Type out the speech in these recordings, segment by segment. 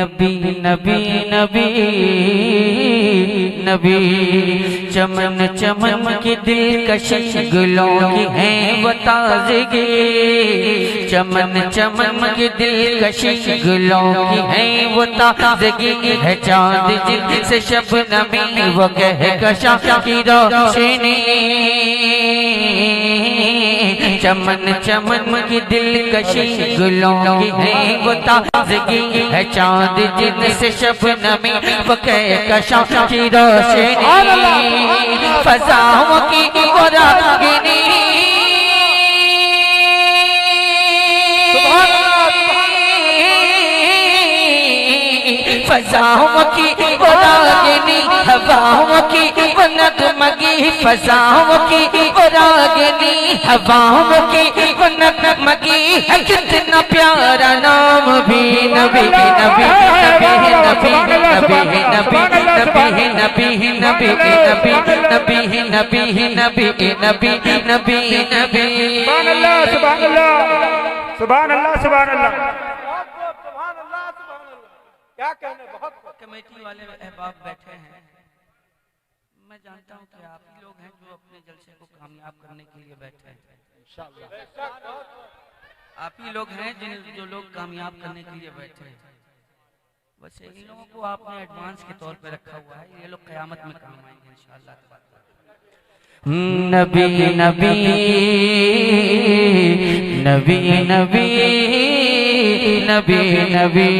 नबी नबी नबी नबी चमन चमन की दिलकशी गुलों की है वो ताज़गी चमन चमन की दिलकशी गुलों की है वो ताज़गी है चाँद जिनसे शबनमी वो कहकशां की रोशनी चमन चमन की दिलकशी गुलों की है वो ताज़गी है चाँद जिनसे शबनमी वो कहकशां की रोशनी फज़ाओं की वो रागिनी फज़ाओं की वो रागिनी हवाओं की वो नगमगी फज़ाओं की वो रागिनी हवाओं की वो नगमगी है कितना प्यारा नाम भी नबी नबी नबी नबी नबी नबी नबी नबी नबी नबी नबी नबी नबी नबी नबी नबी सुभान अल्लाह सुभान अल्लाह सुभान अल्लाह सुभान अल्लाह। क्या कहने बहुत कमेटी वाले अहबाब बैठे हैं। मैं जानता हूं कि आप ही लोग हैं जो अपने जलसे को कामयाब करने के लिए बैठे हैं। आप ही लोग हैं जो लोग कामयाब करने के लिए बैठे हैं। बस इन लोगों को आपने एडवांस के तौर पे रखा हुआ है, ये लोग क़यामत में काम आएंगे इंशाअल्लाह। नबी नबी नबी नबी नबी नबी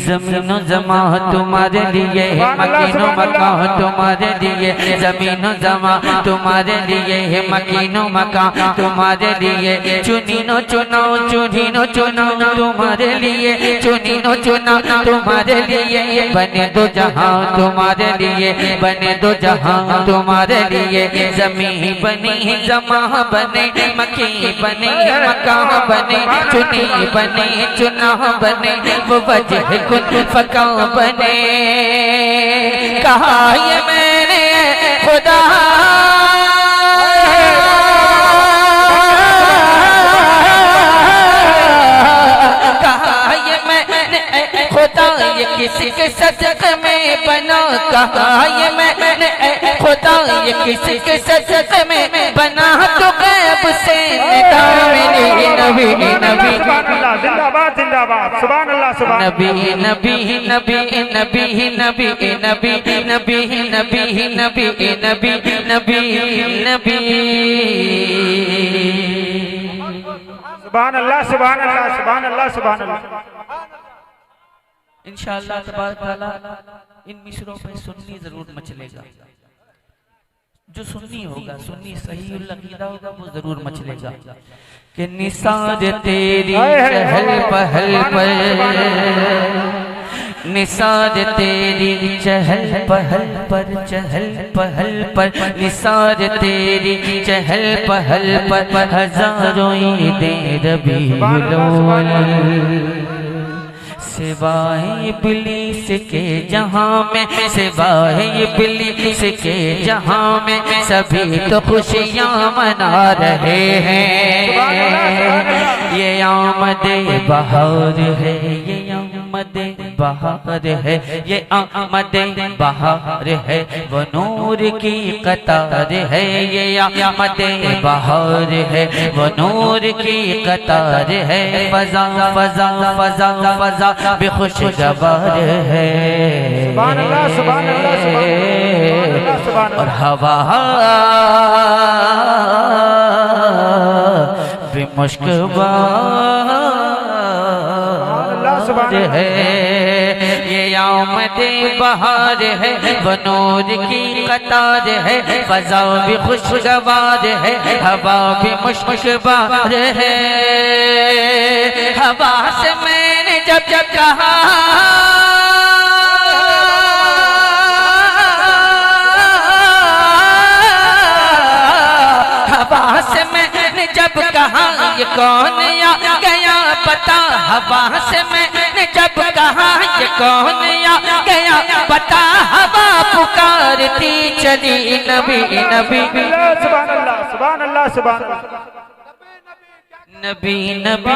ज़मीनो ज़मा तुम्हारे लिए मकीनो मकान तुम्हारे लिए ज़मीनो ज़मा तुम्हारे लिए मकीनो मकान तुम्हारे लिए चुनीनो चुनाव चुनीनो चुनाव तुम्हारे लिए चुनीनो चुनाव तुम्हारे लिए बने दो जहां तुम्हारे लिए बने दो जहां तुम्हारे लिए ज़मीन बनी ज़मा बने मकी बने मकान बने चुनी बने चुनाव बने वो वजह कुन फका बने कहा ये मैंने खुदा कहा ये मैंने खुदा ये किसी के सदक़े में बना कहा ये मैंने खुदा ये किसी के सदक़े में बना तो गैब से निकाले नबी नबी जिंदाबाद जिंदाबाद सुभान अल्लाह सुभान नबी नबी नबी नबी नबी नबी नबी नबी नबी नबी नबी नबी सुभान अल्लाह सुभान अल्लाह सुभान अल्लाह सुभान अल्लाह। इंशाअल्लाह तबारक तआला इन मिसरों पे सुन्नी जरूर मचलेगा। जो सुन्नी होगा सुन्नी सही अकीदा होगा वो जरूर मचलेगा कि निसार तेरी चहल पहल पर निसार तेरी चहल पहल पर चहल पहल पर निसार तेरी चहल पहल पर हजारों ईदें रबीउल अव्वल सिवाय इब्लीस के जहां में सिवाय इब्लीस के जहां में सभी तो खुशियां मना रहे हैं। ये आमद बहार है ये आमद बहार है ये आमद बहार है वो नूर की कतार है ये आमद बहार है वो नूर की कतार है फजा फजा फजा फजा बेखुशगवार है और हवा बेमुश्कवार है ये आमद बहार है वो नूर की कतार है फजा भी खुशगवार है हवा भी मुश्कवार है। हवा से मैंने जब जब कहा हवा से मैंने जब कहा ये कौन आ गया पता हवा से मैंने जब कहा ये कौन आ गया पता हवा पुकारती चली नबी नबी सुभान अल्लाह सुभान अल्लाह सुभान नबी नबी